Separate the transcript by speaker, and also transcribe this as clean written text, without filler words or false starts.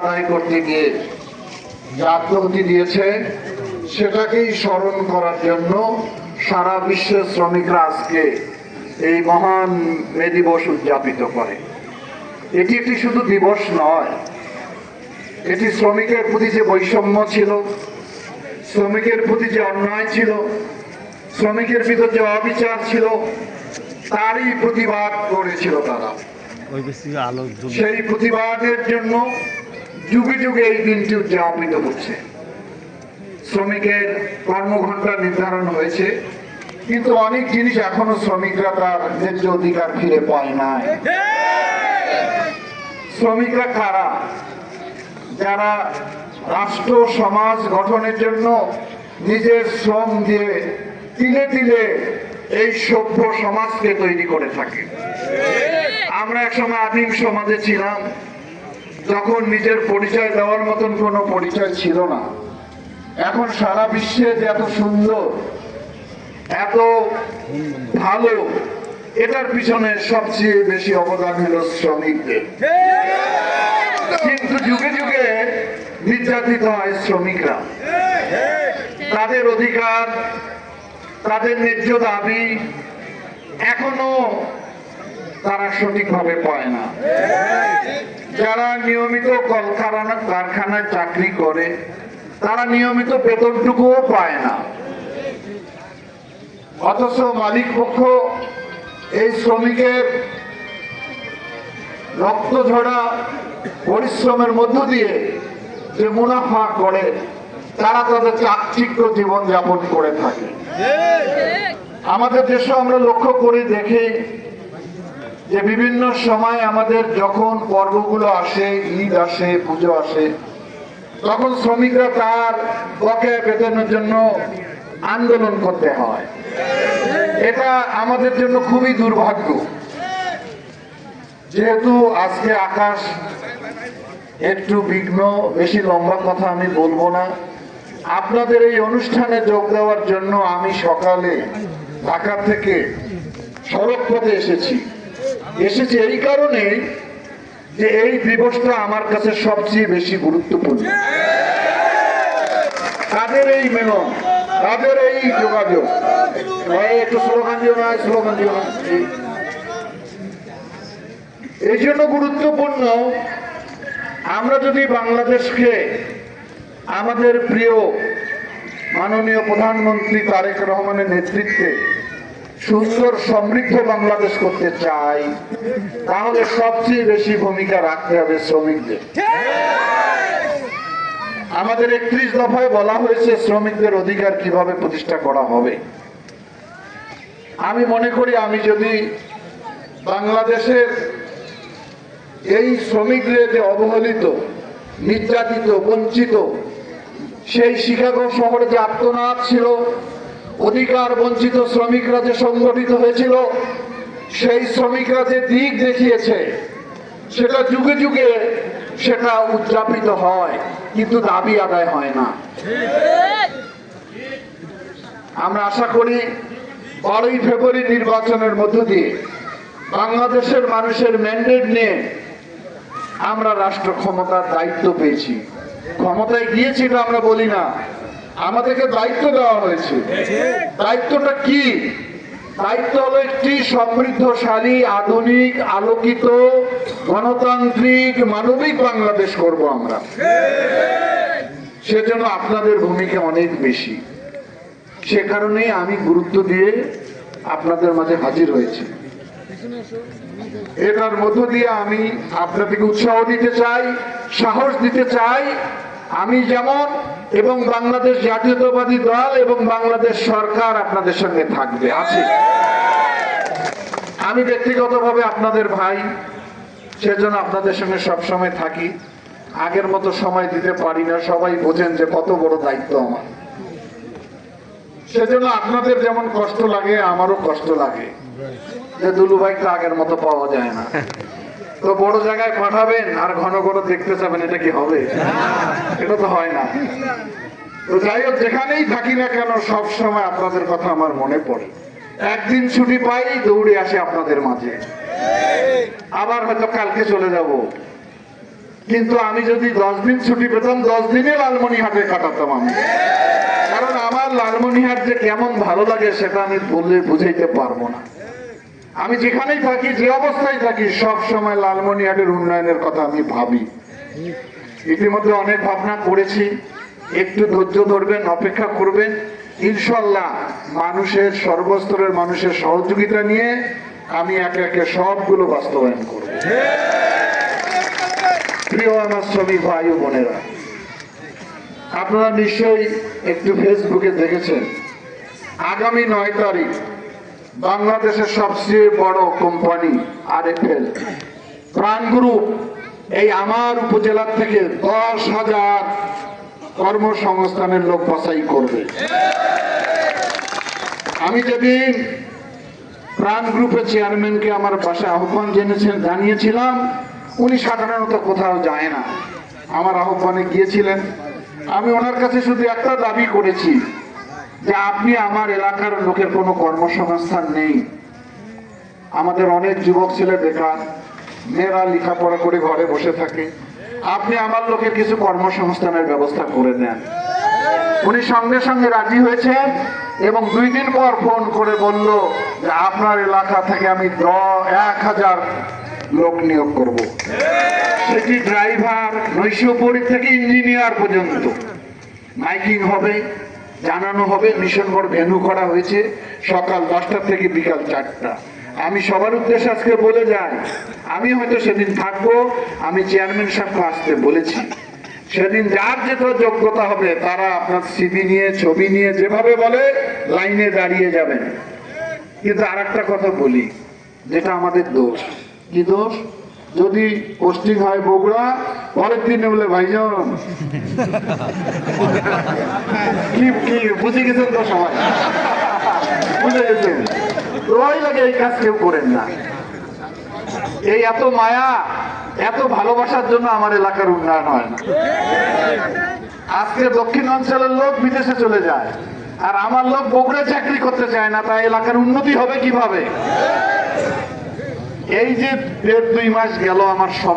Speaker 1: আদায় করতে গিয়ে যে আত্মাহুতি দিয়েছে সেটাকেই স্মরণ করার জন্য সারা বিশ্বের শ্রমিকরা আজকে এই মহান মে দিবস উদযাপিত করে। এটি একটি শুধু দিবস নয়, এটি শ্রমিকের প্রতি যে বৈষম্য ছিল, শ্রমিকের প্রতি যে অন্যায় ছিল, শ্রমিকের ভিতর যে অবিচার ছিল, তারই প্রতিবাদ করেছিল তারা। সেই প্রতিবাদের জন্য যুগে যুগে এই দিনটি উদযাপিত হচ্ছে। শ্রমিকের কর্মঘণ্টা নির্ধারণ হয়েছে, কিন্তু অনেক জিনিস এখনো শ্রমিকরা তার ন্যায্য অধিকার ফিরে পায় নাই। শ্রমিকরা কারা? যারা রাষ্ট্র সমাজ গঠনের জন্য নিজের শ্রম দিয়ে তিলে তিলে এই সভ্য সমাজকে তৈরি করে থাকে। আমরা একসময় আদিম সমাজে ছিলাম, যখন নিজের পরিচয় দেওয়ার মতন কোনো পরিচয় ছিল না। এখন সারা বিশ্বে যে এত সুন্দর, এত ভালো, এটার পিছনে সবচেয়ে বেশি অবদান হল শ্রমিকদের। কিন্তু যুগে যুগে নির্যাতিত হয় শ্রমিকরা। তাদের অধিকার, তাদের ন্যায্য দাবি এখনো তারা সঠিকভাবে পায় না। যারা নিয়মিত কারখানায় চাকরি করে তারা নিয়মিত বেতনটুকুও পায় না, অথচ মালিক পক্ষ এই শ্রমিকের রক্ত ঝরা পরিশ্রমের মধ্য দিয়ে যে মুনাফা করে তারা তাদের চাকচিক্য জীবন যাপন করে থাকে। আমাদের দেশে আমরা লক্ষ্য করে দেখি যে বিভিন্ন সময় আমাদের যখন পর্বগুলো আসে, ঈদ আসে, পুজো আসে, তখন শ্রমিকরা তার বকেয়া বেতনের জন্য আন্দোলন করতে হয়। এটা আমাদের জন্য খুবই দুর্ভাগ্য। যেহেতু আজকে আকাশ একটু বিঘ্ন, বেশি লম্বা কথা আমি বলবো না। আপনাদের এই অনুষ্ঠানে যোগ দেওয়ার জন্য আমি সকালে ঢাকা থেকে সড়ক পথে এসেছি এই কারণে যে এই দিবসটা আমার কাছে সবচেয়ে বেশি গুরুত্বপূর্ণ। তাদের এই মেলন, তাদের এই যোগাযোগ, একটু স্লোগান দিও না, স্লোগান দিও না, এই জন্য গুরুত্বপূর্ণ। আমরা যদি বাংলাদেশকে আমাদের প্রিয় মাননীয় প্রধানমন্ত্রী তারেক রহমানের নেতৃত্বে সুন্দর সমৃদ্ধ বাংলাদেশ করতে চাই, তাহলে সবচেয়ে বেশি ভূমিকা রাখতে হবে শ্রমিকদের। আমাদের 31 দফায় বলা হয়েছে শ্রমিকদের অধিকার কিভাবে প্রতিষ্ঠা করা হবে। আমি মনে করি আমি যদি বাংলাদেশের এই শ্রমিকদের যে অবহেলিত, নির্যাতিত, বঞ্চিত, সেই শিকাগো শহরে যে আত্মনাদ ছিল, অধিকার বঞ্চিত শ্রমিকরা যে সংগঠিত হয়েছিল, সেই শ্রমিকরা যে দিক দেখিয়েছে সেটা যুগে যুগে সেটা উদযাপিত হয়, কিন্তু দাবি আদায় হয় না। আমরা আশা করি 12ই ফেব্রুয়ারি নির্বাচনের মধ্য দিয়ে বাংলাদেশের মানুষের ম্যান্ডেট নিয়ে আমরা রাষ্ট্র ক্ষমতার দায়িত্ব পেয়েছি। ক্ষমতায় গিয়েছি এটা আমরা বলি না, আমাদেরকে দায়িত্ব দেওয়া হয়েছে। দায়িত্বটা কি? দায়িত্ব হলো একটি সমৃদ্ধশালী, আধুনিক, আলোকিত, গণতান্ত্রিক, মানবিক বাংলাদেশ করব আমরা। সেজন্য আপনাদের ভূমিকা অনেক বেশি। সে কারণেই আমি গুরুত্ব দিয়ে আপনাদের মাঝে হাজির হয়েছি। এটার মধ্য দিয়ে আমি আপনাদেরকে উৎসাহ দিতে চাই, সাহস দিতে চাই। আমি যেমন এবং বাংলাদেশ জাতীয়তাবাদী দল এবং বাংলাদেশ সরকার আপনাদের সঙ্গে থাকবে, আছে। আমি ব্যক্তিগতভাবে আপনাদের ভাই, সেজন্য আপনাদের সঙ্গে সবসময় থাকি। আগের মতো সময় দিতে পারি না, সবাই বোঝেন যে কত বড় দায়িত্ব আমার। সেজন্য আপনাদের যেমন কষ্ট লাগে আমারও কষ্ট লাগে যে দুলু ভাইকে আগের মতো পাওয়া যায় না। তো বড় জায়গায় পাঠাবেন আর ঘন ঘন দেখতে চাবেন, এটা কি হবে? এটা তো হয় না। তো যাই হোক, যেখানেই থাকি না কেন সব সময় আপনাদের কথা আমার মনে পড়ে। একদিন ছুটি পাই, দৌড়ে আসে আপনাদের মাঝে। আবার হয়তো কালকে চলে যাব, কিন্তু আমি যদি 10 দিন ছুটি পেতাম 10 দিনে লালমনিরহাটে কাটাতাম আমি। কারণ আমার লালমনিরহাট যে কেমন ভালো লাগে সেটা আমি বললে বুঝাইতে পারবো না। আমি যেখানেই থাকি, যে অবস্থায় থাকি, সব সময় লালমনিরহাটের উন্নয়নের কথা আমি ভাবি। ইতিমধ্যে অনেক ভাবনা করেছি, একটু ধৈর্য ধরবেন, অপেক্ষা করবেন। ইনশাল্লাহ মানুষের, সর্বস্তরের মানুষের সহযোগিতা নিয়ে আমি একে একে সবগুলো বাস্তবায়ন করব। প্রিয় আমার শ্রমিক ভাই ও বোনেরা, আপনারা নিশ্চয়ই একটু ফেসবুকে দেখেছেন, আগামী 9 তারিখ বাংলাদেশের সবচেয়ে বড় কোম্পানি RFL প্রাণ গ্রুপ এই আমার উপজেলা থেকে 10,000 কর্মসংস্থানের লোক বাছাই করবে। আমি যেদিন প্রাণ গ্রুপের চেয়ারম্যানকে আমার বাসায় আহ্বান জানিয়েছিলাম, উনি সাধারণত কোথাও যায় না, আমার আহ্বানে গিয়েছিলেন। আমি ওনার কাছে শুধু একটা দাবি করেছি যে আপনি, আমার এলাকার লোকের কোনো কর্মসংস্থান নেই, আমাদের অনেক যুবক ছেলে বেকার, মেয়েরা লেখাপড়া করে ঘরে বসে থাকে, আপনি আমার লোকের কিছু কর্মসংস্থানের ব্যবস্থা করে দেন। উনি সঙ্গে সঙ্গে রাজি হয়েছেন এবং 2 দিন পর ফোন করে বলল যে আপনার এলাকা থেকে আমি 1000 লোক নিয়োগ করব। সেটি ড্রাইভার, নৈশপরি থেকে ইঞ্জিনিয়ার পর্যন্ত। মাইকিং হবে, জানানো হবে, মিশন মোড় ভেন্যু করা হয়েছে, সকাল 10টা থেকে বিকাল 4টা। আমি সবার উদ্দেশ্যে আজকে বলে যাই, আমি হয়তো সেদিন থাকবো, আমি চেয়ারম্যান সাহেবকে আসতে বলেছি। সেদিন যার যেটা যোগ্যতা হবে তারা আপনার সিভি নিয়ে, ছবি নিয়ে, যেভাবে বলে লাইনে দাঁড়িয়ে যাবেন। কিন্তু আর একটা কথা বলি, যেটা আমাদের দোষ। কি দোষ? যদি পোস্টিং হয় বগুড়া, পরের দিনে বলে ভাইজান কি কি বুঝে গেছেন তো সবাই, বুঝে গেছেন। ওই লাগে এই কাজ কেউ করেন না। এই এত মায়া, এত ভালোবাসার জন্য আমার এলাকার উন্নয়ন হয় না। আজকে দক্ষিণ অঞ্চলের লোক বিদেশে চলে যায়, আর আমার লোক বগুড়ায় চাকরি করতে চায় না, তাই এলাকার উন্নতি হবে কিভাবে? এই যে 1.5-2 মাস গেল আমার সময়